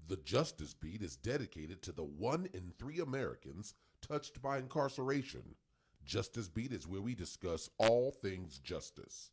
The Justice Beat is dedicated to the 1 in 3 Americans touched by incarceration. Justice Beat is where we discuss all things justice.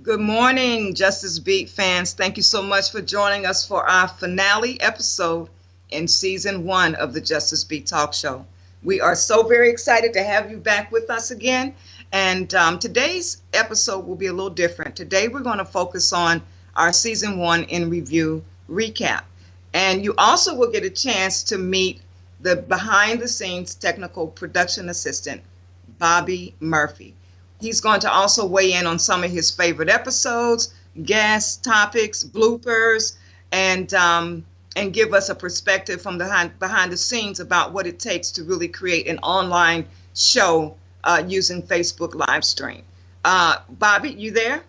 Good morning, Justice Beat fans. Thank you so much for joining us for our finale episode in season 1 of the Justice Beat Talk Show. We are so very excited to have you back with us again. And today's episode will be a little different. Today we're going to focus on our season 1 in review recap. And you also will get a chance to meet the behind the scenes technical production assistant, Bobby Murphy. He's going to also weigh in on some of his favorite episodes, guest topics, bloopers, and give us a perspective from behind the scenes about what it takes to really create an online show using Facebook live stream. Bobby, you there?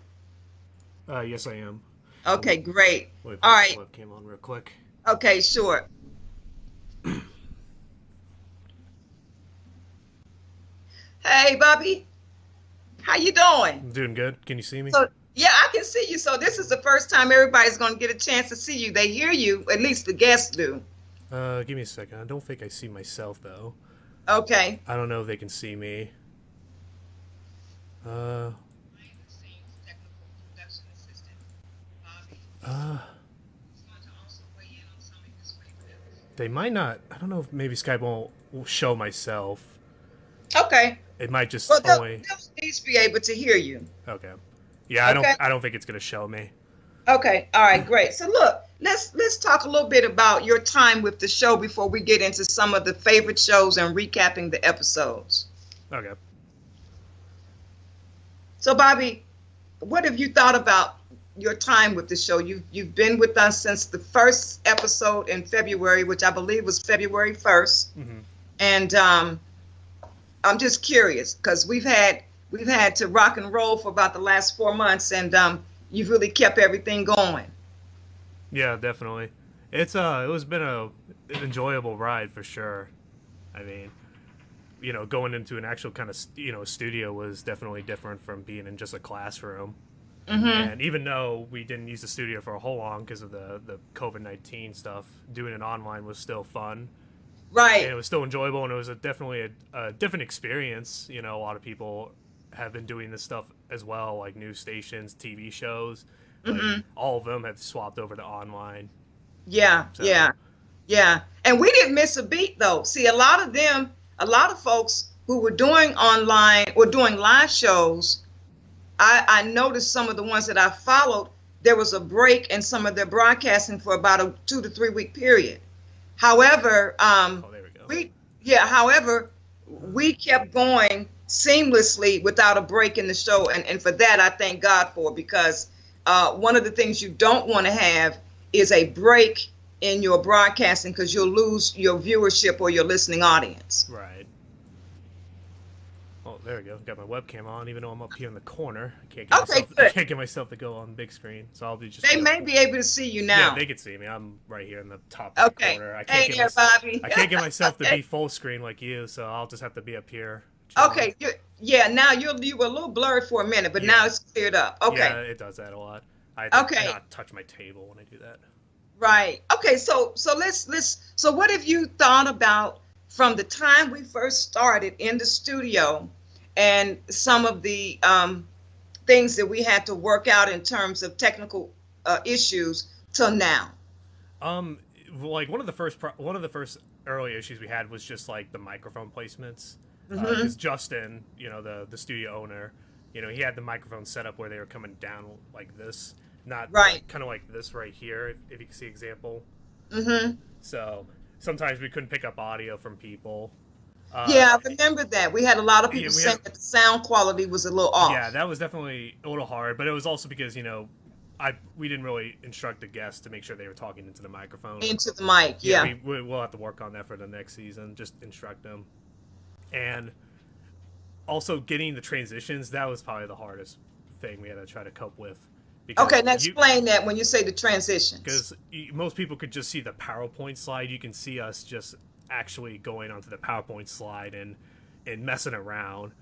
Yes, I am. Okay, great. Wait, All right. webcam on real quick. Okay, sure. Hey, Bobby. How you doing? I'm doing good. Can you see me? So, yeah, I can see you. So this is the first time everybody's going to get a chance to see you. They hear you, at least the guests do. Give me a second. I don't think I see myself, though. Okay. I don't know if they can see me. They might not. I don't know if maybe Skype won't show myself. Okay. It might just Well, they'll only. at least be able to hear you. Okay. Yeah, Okay. I don't think it's gonna show me. Okay. All right. Great. So look, let's talk a little bit about your time with the show before we get into some of the favorite shows and recapping the episodes. Okay. So, Bobby, what have you thought about your time with the show? You've been with us since the first episode in February, which I believe was February 1st. Mm-hmm. And I'm just curious because we've had to rock and roll for about the last 4 months, and you've really kept everything going. Yeah, definitely. It's been an enjoyable ride for sure. I mean, going into an actual kind of studio was definitely different from being in just a classroom. Mm-hmm. And even though we didn't use the studio for a whole long because of the COVID-19 stuff, doing it online was still fun. Right. And it was still enjoyable, and it was definitely a different experience. A lot of people have been doing this stuff as well, like news stations, TV shows. Like, all of them have swapped over to online. Yeah, So- yeah. And we didn't miss a beat though. See, a lot of folks who were doing online or doing live shows, I noticed some of the ones that I followed, there was a break in some of their broadcasting for about a 2 to 3 week period. However, there we go. however, we kept going seamlessly without a break in the show. And for that, I thank God for, because one of the things you don't want to have is a break in your broadcasting, because you'll lose your viewership or your listening audience. Right. Oh, there we go. Got my webcam on, even though I'm up here in the corner. I can't get myself to go on big screen, so I'll be just. They may be able to see you now. Yeah, they can see me. I'm right here in the top Okay. corner. I Hey there, Bobby. I can't get myself to be full screen like you, so I'll just have to be up here. Okay. Now you were a little blurred for a minute, but now it's cleared up. Okay. Yeah, it does that a lot. I have to not touch my table when I do that. Right. Okay. So let's. So what have you thought about from the time we first started in the studio, and some of the things that we had to work out in terms of technical issues till now? Like one of the first early issues we had was just like the microphone placements. Because Justin, the studio owner, he had the microphone set up where they were coming down like this, not right, kind of like this right here, if you can see example. Mm-hmm. So sometimes we couldn't pick up audio from people. Yeah, I remember that. We had a lot of people saying that the sound quality was a little off. Yeah, that was definitely a little hard, but it was also because, we didn't really instruct the guests to make sure they were talking into the microphone. Into the mic, yeah. We'll have to work on that for the next season, just instruct them. And also getting the transitions, that was probably the hardest thing we had to try to cope with. Okay, now explain that when you say the transitions. Because most people could just see the PowerPoint slide. You can see us just actually going onto the PowerPoint slide and messing around.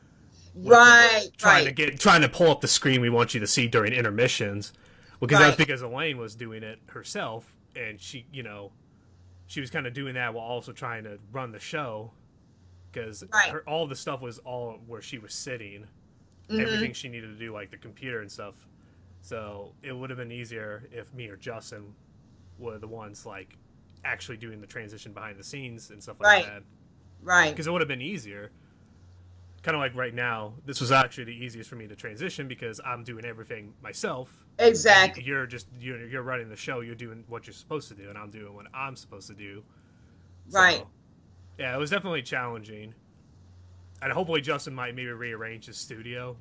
Right, trying to pull up the screen we want you to see during intermissions. Because that was because Elaine was doing it herself, and she was kind of doing that while also trying to run the show. Because all the stuff was all where she was sitting. Mm-hmm. Everything she needed to do, like the computer and stuff. So it would have been easier if me or Justin were the ones like actually doing the transition behind the scenes and stuff like that. Right. Because it would have been easier. Kind of like right now, this was actually the easiest for me to transition because I'm doing everything myself. Exactly. You're running the show. You're doing what you're supposed to do, and I'm doing what I'm supposed to do. Right. So, yeah, it was definitely challenging, and hopefully Justin might maybe rearrange his studio.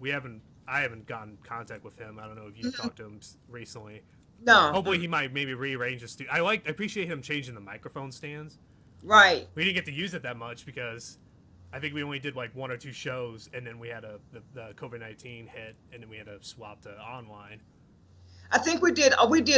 I haven't gotten in contact with him. I don't know if you've talked to him recently. No. Hopefully he might maybe rearrange his studio. I appreciate him changing the microphone stands. Right. We didn't get to use it that much because I think we only did like 1 or 2 shows, and then we had the COVID-19 hit, and then we had to swap to online. I think we did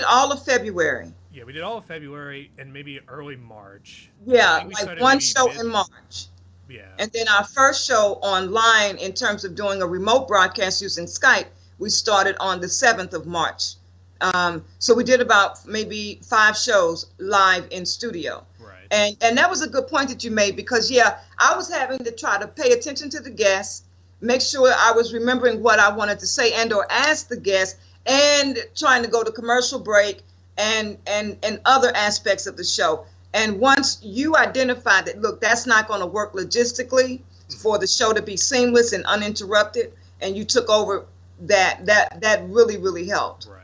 all of February. Yeah, we did all of February and maybe early March. Yeah, like one show in March. Yeah. And then our first show online, in terms of doing a remote broadcast using Skype, we started on the 7th of March. So we did about maybe 5 shows live in studio. Right. And that was a good point that you made, because I was having to try to pay attention to the guests, make sure I was remembering what I wanted to say and or ask the guests, and trying to go to commercial break and other aspects of the show. And once you identify that, look, that's not going to work logistically, for the show to be seamless and uninterrupted, and you took over that really, really helped. Right.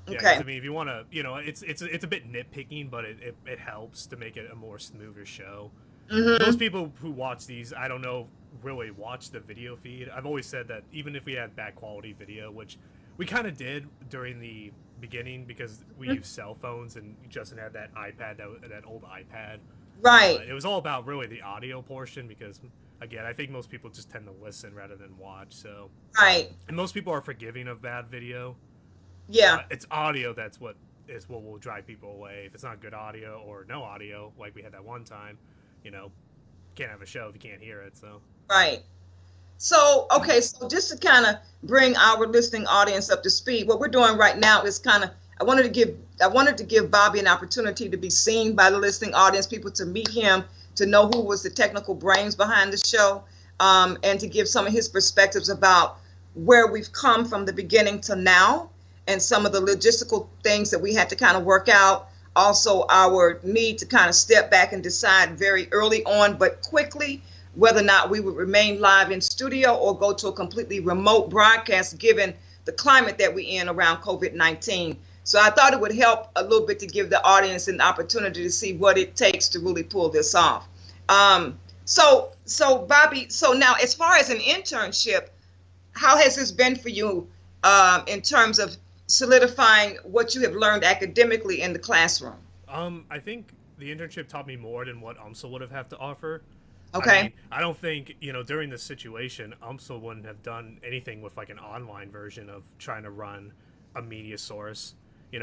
Yeah, Okay. I mean, if you want to, it's a bit nitpicking, but it helps to make it a more smoother show. Most people who watch these, I don't know, really watch the video feed. I've always said that even if we had bad quality video, which we kind of did during the beginning because we used cell phones and Justin had that iPad, that old iPad. Right. It was all about really the audio portion because, again, I think most people just tend to listen rather than watch. So right. And most people are forgiving of bad video. Yeah. It's audio that's what will drive people away. If it's not good audio or no audio, like we had that one time, can't have a show if you can't hear it. So right. So okay, so just to kind of bring our listening audience up to speed, what we're doing right now is I wanted to give Bobby an opportunity to be seen by the listening audience, people to meet him, to know who was the technical brains behind the show, and to give some of his perspectives about where we've come from the beginning to now, and some of the logistical things that we had to kind of work out. Also, our need to kind of step back and decide very early on, but quickly, whether or not we would remain live in studio or go to a completely remote broadcast, given the climate that we're in around COVID-19. So I thought it would help a little bit to give the audience an opportunity to see what it takes to really pull this off. So Bobby, so now as far as an internship, how has this been for you in terms of solidifying what you have learned academically in the classroom? I think the internship taught me more than what UMSL would have had to offer. Okay. I don't think, during this situation, UMSL wouldn't have done anything with like an online version of trying to run a media source.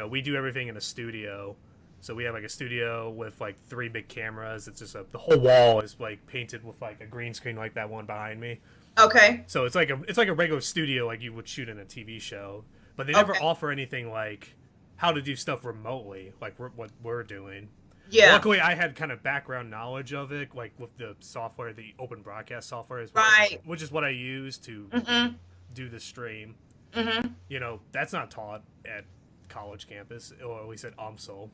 We do everything in a studio. So we have like a studio with like 3 big cameras. It's just the whole wall is like painted with like a green screen like that one behind me. Okay. So it's like a regular studio like you would shoot in a TV show. But they never offer anything like how to do stuff remotely, like what we're doing. Yeah. Luckily, I had kind of background knowledge of it, like with the software, the open broadcast software, which is what I use to do the stream. That's not taught at college campus, or at least at UMSL.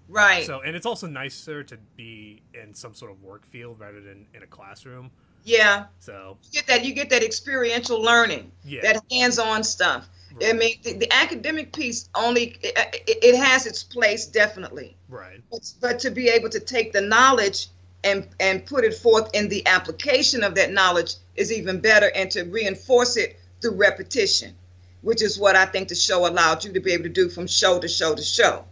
Right. So, and it's also nicer to be in some sort of work field rather than in a classroom. Yeah. So you get that experiential learning, that hands-on stuff. Right. I mean, the academic piece it has its place, definitely. Right. But to be able to take the knowledge and put it forth in the application of that knowledge is even better, and to reinforce it through repetition, which is what I think the show allowed you to be able to do from show to show to show.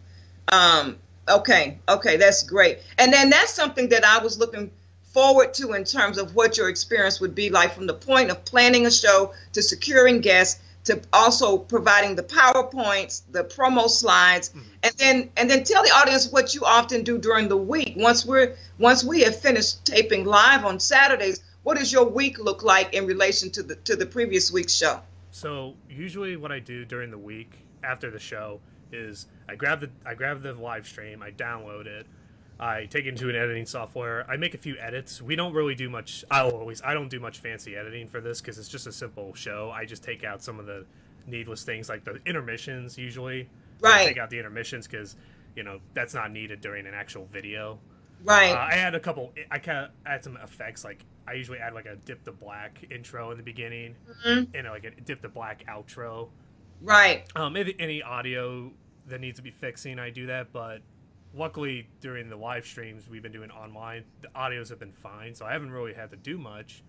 Okay, that's great. And then that's something that I was looking forward to in terms of what your experience would be like, from the point of planning a show to securing guests, to also providing the PowerPoints, the promo slides, and then tell the audience what you often do during the week. Once we have finished taping live on Saturdays, what does your week look like in relation to the previous week's show? So usually what I do during the week after the show is I grab the live stream, I download it, I take it into an editing software, I make a few edits. We don't really do much, I don't do much fancy editing for this because it's just a simple show. I just take out some of the needless things like the intermissions usually. Right. I take out the intermissions because, that's not needed during an actual video. Right. I kind of add some effects, like I usually add like a dip to black intro in the beginning and like a dip to black outro. Right. Maybe any audio that needs to be fixing, I do that, but luckily during the live streams we've been doing online, the audios have been fine, so I haven't really had to do much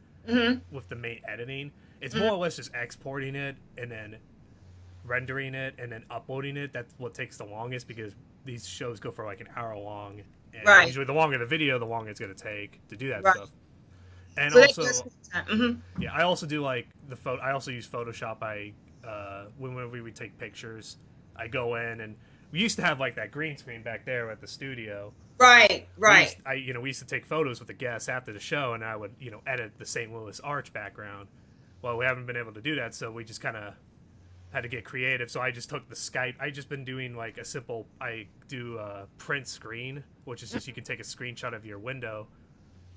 with the main editing. It's more or less just exporting it and then rendering it and then uploading it. That's what takes the longest, because these shows go for like an hour long, and usually the longer the video, the longer it's going to take to do that stuff. And so also, I also do like I also use Photoshop. When we take pictures, I go in, and we used to have like that green screen back there at the studio. Right. We used to take photos with the guests after the show, and I would edit the St. Louis Arch background. Well, we haven't been able to do that, so we just kind of had to get creative. So I just took the Skype. I just been doing like I do a print screen, which is just you can take a screenshot of your window.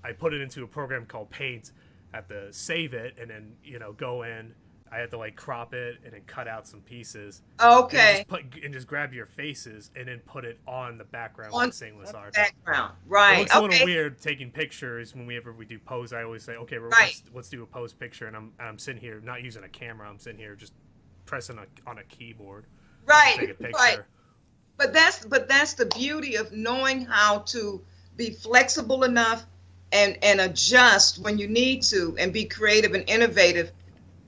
I put it into a program called Paint. I have to save it and then go in, I had to like crop it and then cut out some pieces. Okay. And just grab your faces and then put it on the background On with the stainless art. background, It right? looks a little weird taking pictures whenever we do pose. I always say, okay, Right. let's do a pose picture, and I'm sitting here not using a camera. I'm sitting here just pressing on a keyboard. Right. To take a picture. Right. But that's the beauty of knowing how to be flexible enough and adjust when you need to, and be creative and innovative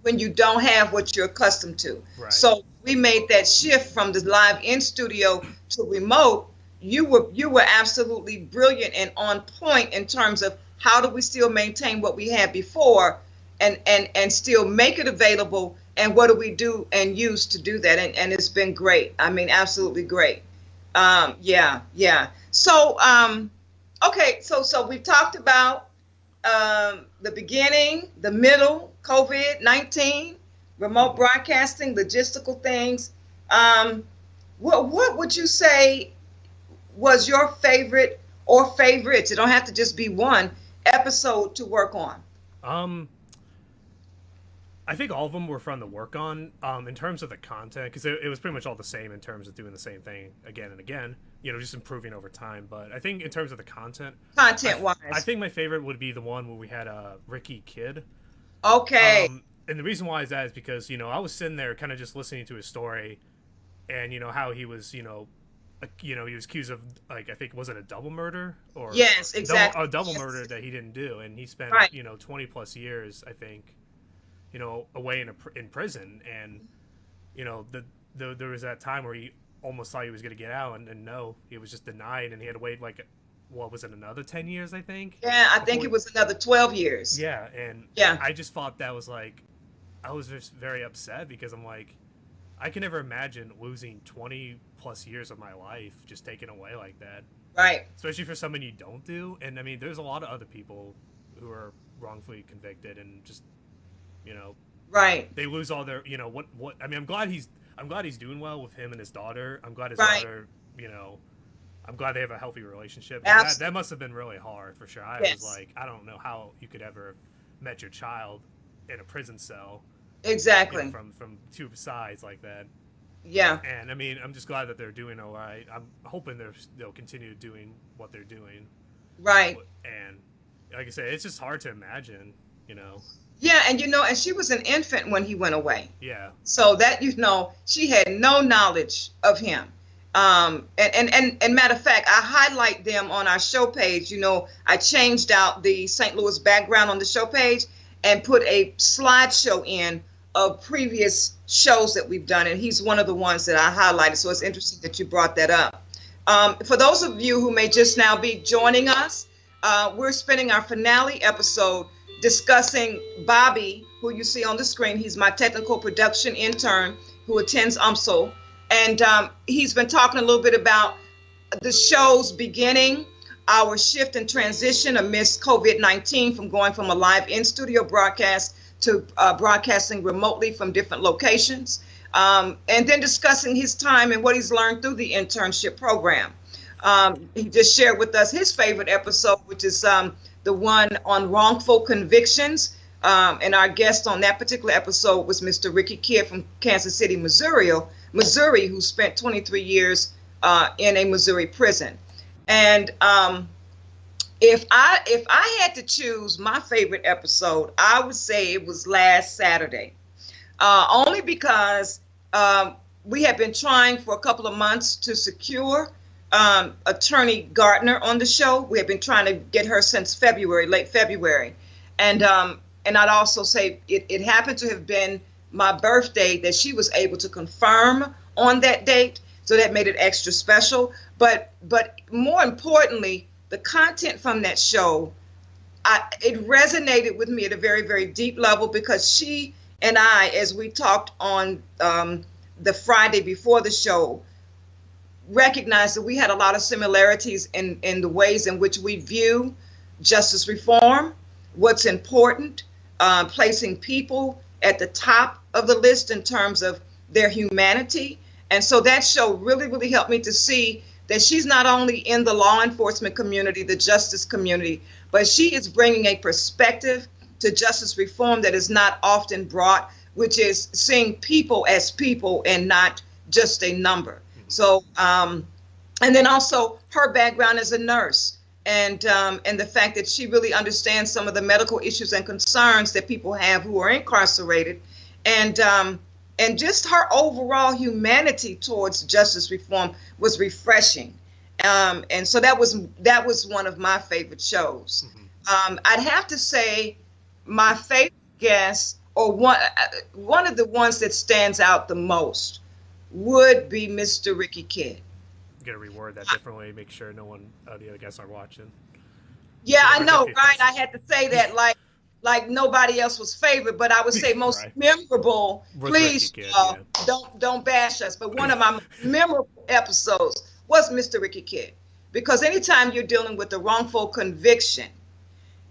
when you don't have what you're accustomed to. Right. So we made that shift from the live in studio to remote. You were absolutely brilliant and on point in terms of how do we still maintain what we had before and still make it available, and what do we do and use to do that, and it's been great. I mean, absolutely great. Yeah. So okay, so we talked about the beginning, the middle, COVID-19, remote broadcasting, logistical things. What would you say was your favorite or favorites? It don't have to just be one episode to work on. I think all of them were fun to work on. In terms of the content, because it was pretty much all the same in terms of doing the same thing again and again. Just improving over time. But I think in terms of the content-wise, I think my favorite would be the one where we had Ricky Kidd. Okay. And the reason why is that is because I was sitting there kind of just listening to his story, and how he was he was accused of, like, I think, was it a double murder or yes, exactly, a double murder that he didn't do, and he spent 20 plus years, I think, away in prison, and there was that time where he almost thought he was going to get out, and no, he was just denied, and he had to wait like, what was it, another 10 years, I think? Yeah, I think it was another 12 years. Yeah, and I just thought that was like, I was just very upset, because I'm like, I can never imagine losing 20 plus years of my life just taken away like that. Right. Especially for someone you don't do. And I mean, there's a lot of other people who are wrongfully convicted and just, right. They lose all their, what, I mean, I'm glad he's doing well with him and his daughter. I'm glad his right. daughter, I'm glad they have a healthy relationship. That must have been really hard for sure. I was like, I don't know how you could ever met your child in a prison cell. Exactly. From two sides like that. Yeah. And I mean, I'm just glad that they're doing all right. I'm hoping they'll continue doing what they're doing. Right. And like I said, it's just hard to imagine, Yeah, and she was an infant when he went away. Yeah. So that, she had no knowledge of him. And matter of fact, I highlight them on our show page. I changed out the St. Louis background on the show page and put a slideshow in of previous shows that we've done, and he's one of the ones that I highlighted, so it's interesting that you brought that up. For those of you who may just now be joining us, we're spending our finale episode discussing Bobby, who you see on the screen. He's my technical production intern who attends UMSL, and he's been talking a little bit about the show's beginning, our shift and transition amidst COVID-19 from going from a live in-studio broadcast to broadcasting remotely from different locations, and then discussing his time and what he's learned through the internship program. He just shared with us his favorite episode, which is the one on wrongful convictions, and our guest on that particular episode was Mr. Ricky Kidd from Kansas City, Missouri, who spent 23 years in a Missouri prison. And if I had to choose my favorite episode, I would say it was last Saturday, only because we have been trying for a couple of months to secure Attorney Gardner on the show. We have been trying to get her since late February, and I'd also say it happened to have been my birthday that she was able to confirm on that date, so that made it extra special. But more importantly, the content from that show, it resonated with me at a very, very deep level, because she and I, as we talked on the Friday before the show, recognized that we had a lot of similarities in the ways in which we view justice reform, what's important, placing people at the top of the list in terms of their humanity. And so that show really, really helped me to see that she's not only in the law enforcement community, the justice community, but she is bringing a perspective to justice reform that is not often brought which is seeing people as people and not just a number. So, and then also her background as a nurse, and the fact that she really understands some of the medical issues and concerns that people have who are incarcerated, and just her overall humanity towards justice reform was refreshing. And so that was one of my favorite shows. I'd have to say my favorite guest, or one of the ones that stands out the most, would be Mr. Ricky Kidd. You gotta reword that differently, make sure no one, the other guests aren't watching. Yeah, I know, right? I had to say that like nobody else was favorite, but I would say most right. memorable. Please, Kidd, don't bash us. But one of my memorable episodes was Mr. Ricky Kidd, because anytime you're dealing with a wrongful conviction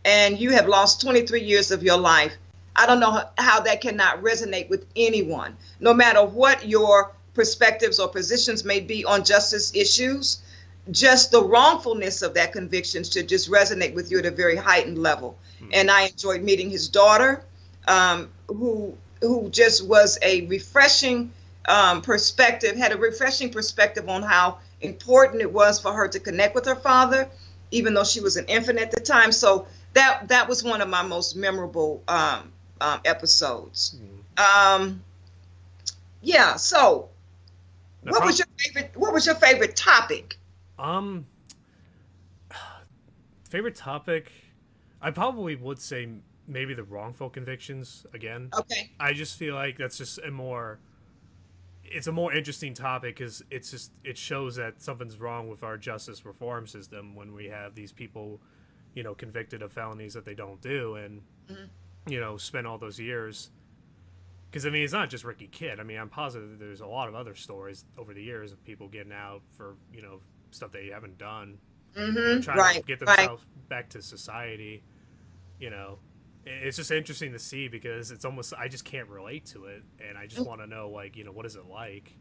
and you have lost 23 years of your life, I don't know how that cannot resonate with anyone, no matter what your perspectives or positions may be on justice issues. Just the wrongfulness of that conviction should just resonate with you at a very heightened level. And I enjoyed meeting his daughter, who just was a refreshing perspective, had a refreshing perspective on how important it was for her to connect with her father, even though she was an infant at the time. So that was one of my most memorable episodes. Yeah. So, what was your favorite topic? Favorite topic, I probably would say maybe the wrongful convictions again. Okay. I just feel like that's just a more interesting topic, because it shows that something's wrong with our justice reform system when we have these people, convicted of felonies that they don't do, and spend all those years. Because I mean, it's not just Ricky Kidd. I mean, I'm positive there's a lot of other stories over the years of people getting out for stuff they haven't done, trying to get themselves back to society. It's just interesting to see, because it's almost, I just can't relate to it, and I just want to know, what is it like?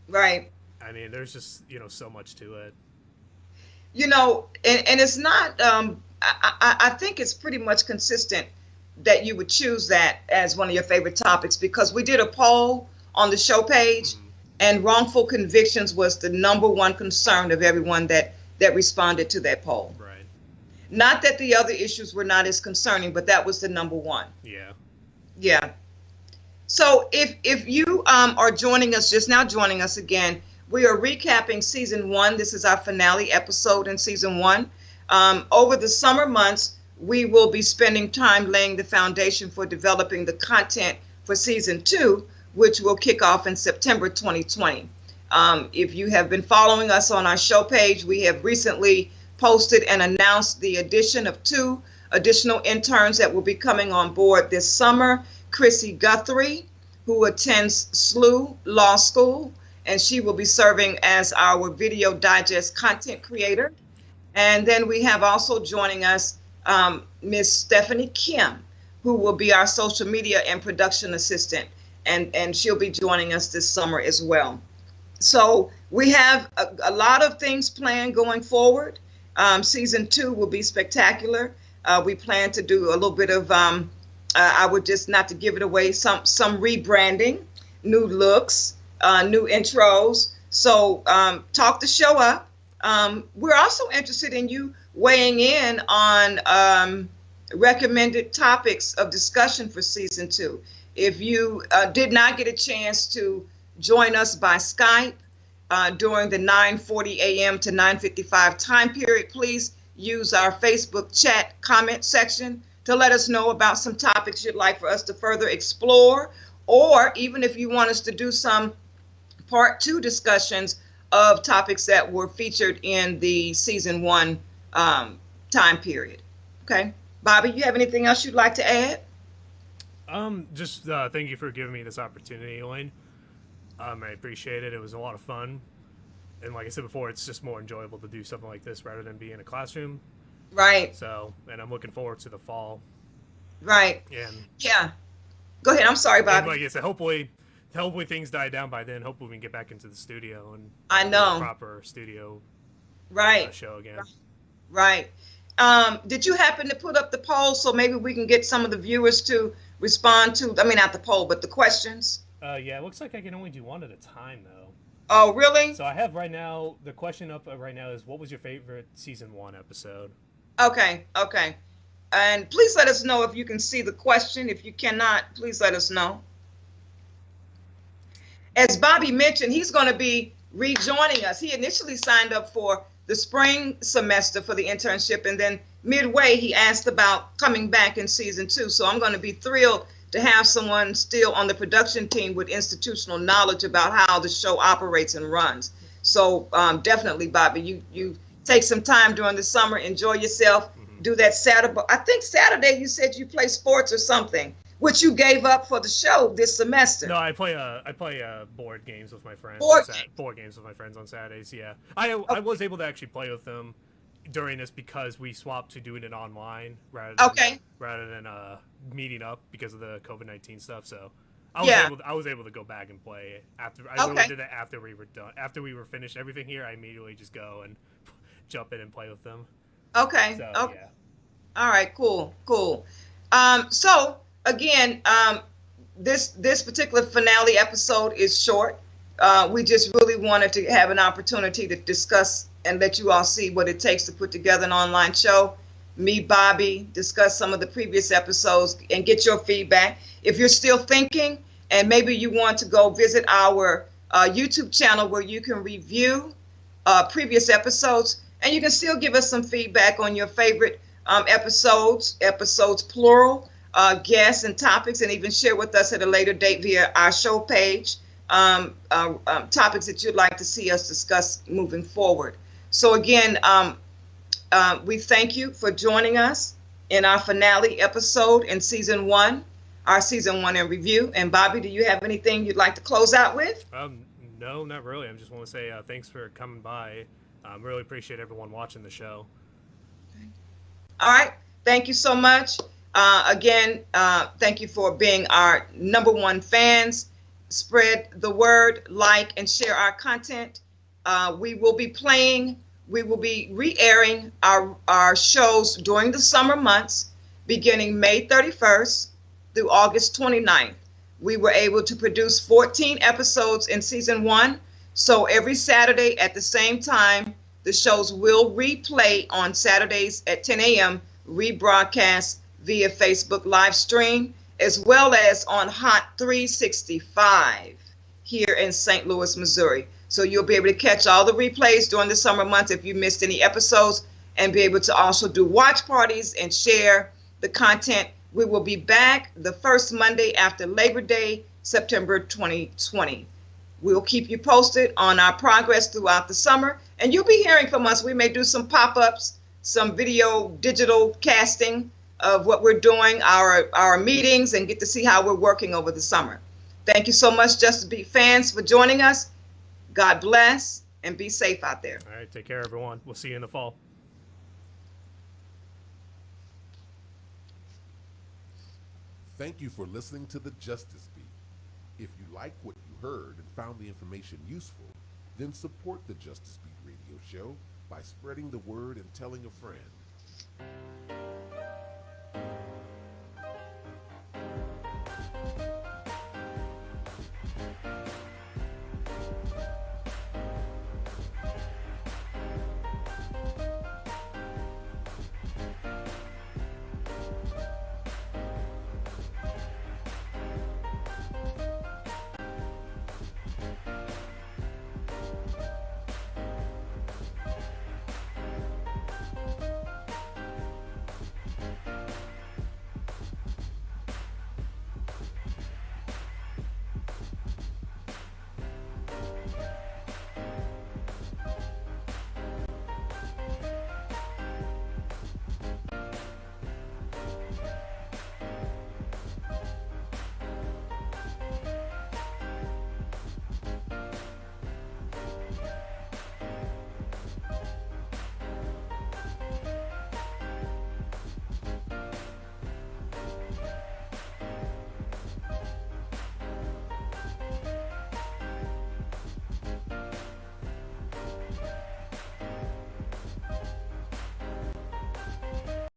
Right. I mean, there's just so much to it. And it's not. I think it's pretty much consistent that you would choose that as one of your favorite topics, because we did a poll on the show page, and wrongful convictions was the number one concern of everyone that responded to that poll. Right. Not that the other issues were not as concerning, but that was the number one. Yeah. Yeah. So if you are joining us again, we are recapping season 1. This is our finale episode in season 1. Over the summer months, we will be spending time laying the foundation for developing the content for season 2, which will kick off in September 2020. If you have been following us on our show page, we have recently posted and announced the addition of 2 additional interns that will be coming on board this summer. Chrissy Guthrie, who attends SLU Law School, and she will be serving as our video digest content creator. And then we have also joining us Miss Stephanie Kim, who will be our social media and production assistant, and she'll be joining us this summer as well. So we have a lot of things planned going forward. Season 2 will be spectacular. We plan to do a little bit of, I would just, not to give it away, some rebranding, new looks, new intros. So talk the show up. We're also interested in you weighing in on recommended topics of discussion for season 2. If you did not get a chance to join us by Skype during the 9:40 a.m. to 9:55 time period, please use our Facebook chat comment section to let us know about some topics you'd like for us to further explore, or even if you want us to do some part 2 discussions of topics that were featured in the season 1 time period. Okay, Bobby, you have anything else you'd like to add? Just thank you for giving me this opportunity, Elaine. I appreciate it. It was a lot of fun. And like I said before, it's just more enjoyable to do something like this rather than be in a classroom. Right. So, and I'm looking forward to the fall. Right. And yeah. Go ahead. I'm sorry, Bobby. And like I said, hopefully things die down by then. Hopefully we can get back into the studio and I know. Do a proper studio show again. Right. Did you happen to put up the poll so maybe we can get some of the viewers to respond to, I mean, not the poll, but the questions? Yeah, it looks like I can only do one at a time, though. Oh, really? So I have right now, the question up right now is, what was your favorite season 1 episode? Okay. And please let us know if you can see the question. If you cannot, please let us know. As Bobby mentioned, he's going to be rejoining us. He initially signed up for the spring semester for the internship, and then midway he asked about coming back in season 2. So I'm going to be thrilled to have someone still on the production team with institutional knowledge about how the show operates and runs. So definitely, Bobby, you take some time during the summer, enjoy yourself, do that Saturday. I think Saturday you said you play sports or something, which you gave up for the show this semester. No, I play board games with my friends. Board games with my friends on Saturdays. Yeah, I was able to actually play with them during this because we swapped to doing it online rather than meeting up because of the COVID-19 stuff. So I was able to go back and play after. I literally did it after we were done. After we were finished everything here, I immediately just go and jump in and play with them. Okay. So, okay. Yeah. All right. Cool. So again, this particular finale episode is short. We just really wanted to have an opportunity to discuss and let you all see what it takes to put together an online show. Me, Bobby, discuss some of the previous episodes and get your feedback. If you're still thinking and maybe you want to go visit our YouTube channel where you can review previous episodes, and you can still give us some feedback on your favorite episodes plural, guests and topics, and even share with us at a later date via our show page topics that you'd like to see us discuss moving forward. So again, we thank you for joining us in our finale episode in season 1, our season 1 in review. And Bobby, do you have anything you'd like to close out with? No, not really. I just want to say thanks for coming by. Really appreciate everyone watching the show. All right. Thank you so much. Again, thank you for being our #1 fans. Spread the word, like, and share our content. We will be re-airing our shows during the summer months, beginning May 31st through August 29th. We were able to produce 14 episodes in season 1. So every Saturday at the same time, the shows will replay on Saturdays at 10 a.m., rebroadcast via Facebook live stream, as well as on Hot 365 here in St. Louis, Missouri. So you'll be able to catch all the replays during the summer months if you missed any episodes, and be able to also do watch parties and share the content. We will be back the first Monday after Labor Day, September 2020. We'll keep you posted on our progress throughout the summer, and you'll be hearing from us. We may do some pop-ups, some video, digital casting of what we're doing, our meetings, and get to see how we're working over the summer. Thank you so much, Justice Beat fans, for joining us. God bless, and be safe out there. All right, take care, everyone. We'll see you in the fall. Thank you for listening to the Justice Beat. If you like what you heard and found the information useful, then support the Justice Beat radio show by spreading the word and telling a friend.